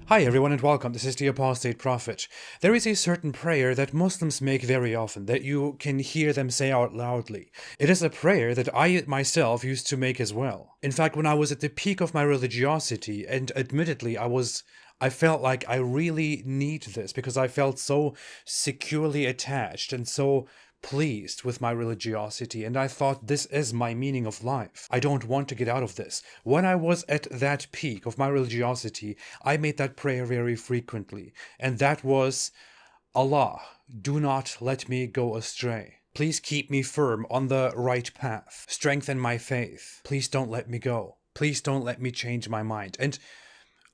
Hi everyone and welcome, this is the Apostate Prophet. There is a certain prayer that Muslims make very often, that you can hear them say out loudly. It is a prayer that I myself used to make as well. In fact, when I was at the peak of my religiosity, and admittedly I felt like I really need this because I felt so securely attached and so pleased with my religiosity, and I thought this is my meaning of life. I don't want to get out of this. When I was at that peak of my religiosity, I made that prayer very frequently, and that was, Allah, do not let me go astray. Please keep me firm on the right path. Strengthen my faith. Please don't let me go. Please don't let me change my mind. And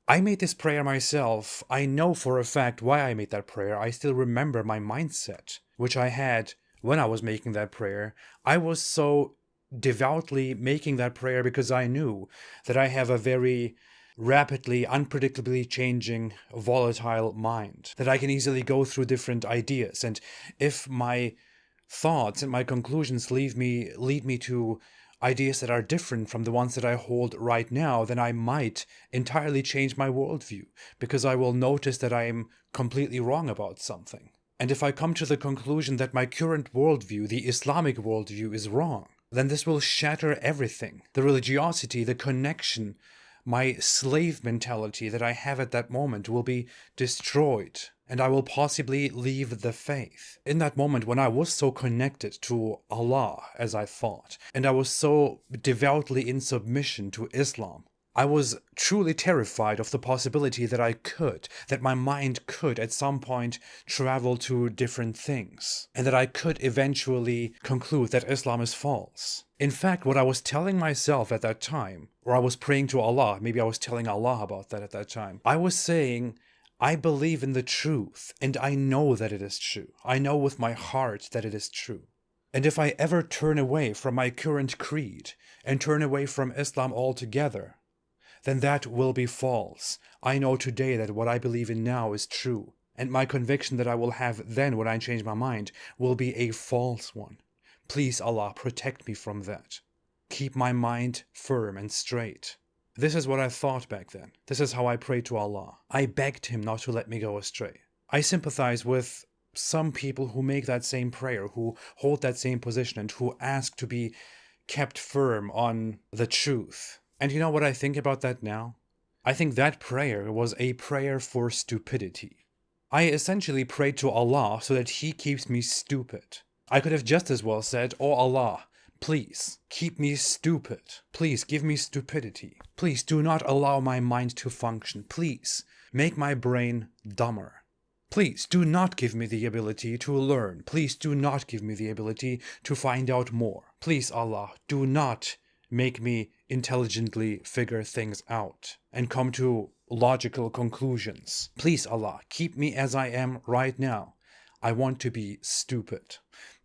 I made this prayer myself. I know for a fact why I made that prayer. I still remember my mindset, which I had when I was making that prayer. I was so devoutly making that prayer because I knew that I have a very rapidly, unpredictably changing, volatile mind, that I can easily go through different ideas. And if my thoughts and my conclusions lead me to ideas that are different from the ones that I hold right now, then I might entirely change my worldview because I will notice that I am completely wrong about something. And if I come to the conclusion that my current worldview, the Islamic worldview, is wrong, then this will shatter everything. The religiosity, the connection, my slave mentality that I have at that moment will be destroyed, and I will possibly leave the faith. In that moment when I was so connected to Allah, as I thought, and I was so devoutly in submission to Islam, I was truly terrified of the possibility that my mind could at some point travel to different things, and that I could eventually conclude that Islam is false. In fact, what I was telling myself at that time, or I was praying to Allah, maybe I was telling Allah about that at that time, I was saying, I believe in the truth, and I know that it is true. I know with my heart that it is true. And if I ever turn away from my current creed, and turn away from Islam altogether, then that will be false. I know today that what I believe in now is true, and my conviction that I will have then when I change my mind will be a false one. Please, Allah, protect me from that. Keep my mind firm and straight. This is what I thought back then. This is how I prayed to Allah. I begged Him not to let me go astray. I sympathize with some people who make that same prayer, who hold that same position, and who ask to be kept firm on the truth. And you know what I think about that now? I think that prayer was a prayer for stupidity. I essentially prayed to Allah so that He keeps me stupid. I could have just as well said, "Oh Allah, please keep me stupid. Please give me stupidity. Please do not allow my mind to function. Please make my brain dumber. Please do not give me the ability to learn. Please do not give me the ability to find out more. Please, Allah, do not make me intelligently figure things out and come to logical conclusions. Please, Allah, keep me as I am right now. I want to be stupid."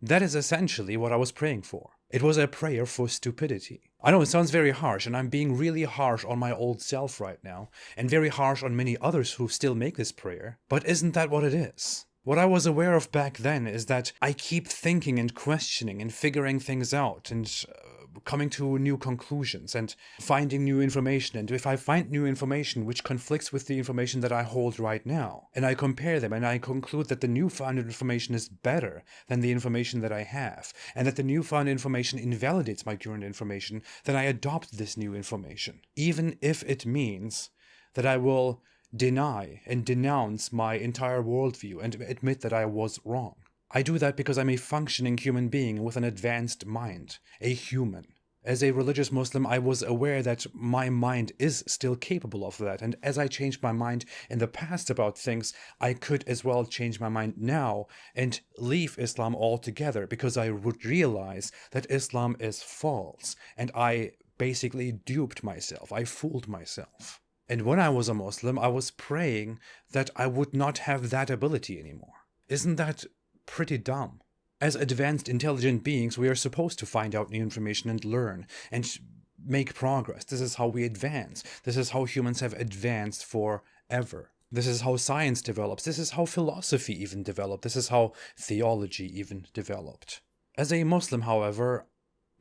That is essentially what I was praying for. It was a prayer for stupidity. I know it sounds very harsh, and I'm being really harsh on my old self right now, and very harsh on many others who still make this prayer, but isn't that what it is? What I was aware of back then is that I keep thinking and questioning and figuring things out and coming to new conclusions and finding new information. And if I find new information which conflicts with the information that I hold right now, and I compare them and I conclude that the newfound information is better than the information that I have, and that the newfound information invalidates my current information, then I adopt this new information, even if it means that I will deny and denounce my entire worldview and admit that I was wrong. I do that because I'm a functioning human being with an advanced mind, a human. As a religious Muslim, I was aware that my mind is still capable of that, and as I changed my mind in the past about things, I could as well change my mind now and leave Islam altogether, because I would realize that Islam is false, and I basically duped myself, I fooled myself. And when I was a Muslim, I was praying that I would not have that ability anymore. Isn't that pretty dumb? As advanced, intelligent beings, we are supposed to find out new information and learn and make progress. This is how we advance. This is how humans have advanced forever. This is how science develops. This is how philosophy even developed. This is how theology even developed. As a Muslim, however,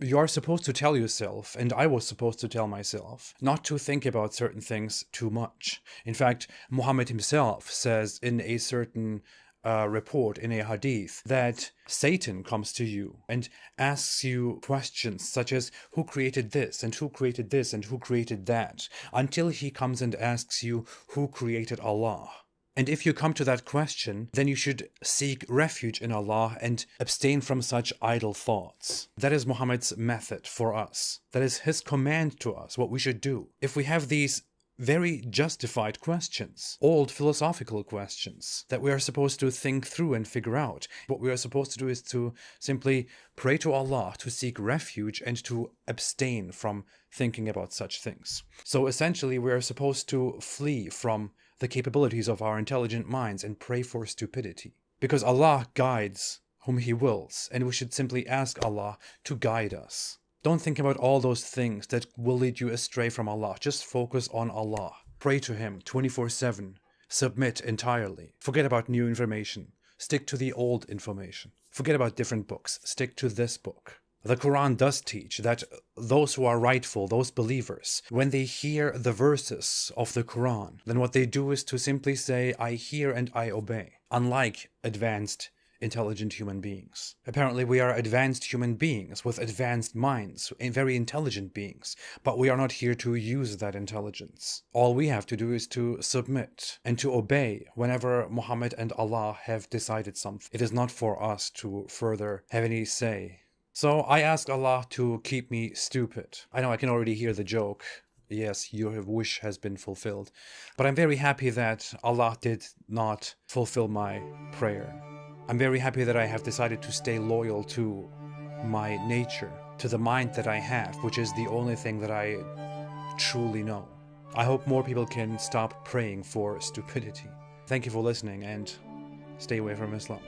you are supposed to tell yourself, and I was supposed to tell myself, not to think about certain things too much. In fact, Muhammad himself says in a certain report in a hadith that Satan comes to you and asks you questions such as who created this and who created this and who created that, until he comes and asks you who created Allah. And if you come to that question, then you should seek refuge in Allah and abstain from such idle thoughts. That is Muhammad's method for us. That is his command to us, what we should do. If we have these very justified questions, old philosophical questions that we are supposed to think through and figure out. What we are supposed to do is to simply pray to Allah, to seek refuge, and to abstain from thinking about such things. So essentially, we are supposed to flee from the capabilities of our intelligent minds and pray for stupidity. Because Allah guides whom He wills, and we should simply ask Allah to guide us. Don't think about all those things that will lead you astray from Allah. Just focus on Allah. Pray to Him 24/7. Submit entirely. Forget about new information. Stick to the old information. Forget about different books. Stick to this book. The Quran does teach that those who are rightful, those believers, when they hear the verses of the Quran, then what they do is to simply say, I hear and I obey. Unlike advanced intelligent human beings. Apparently we are advanced human beings with advanced minds, and very intelligent beings, but we are not here to use that intelligence. All we have to do is to submit and to obey whenever Muhammad and Allah have decided something. It is not for us to further have any say. So I ask Allah to keep me stupid. I know I can already hear the joke. Yes, your wish has been fulfilled. But I'm very happy that Allah did not fulfill my prayer. I'm very happy that I have decided to stay loyal to my nature, to the mind that I have, which is the only thing that I truly know. I hope more people can stop praying for stupidity. Thank you for listening, and stay away from Islam.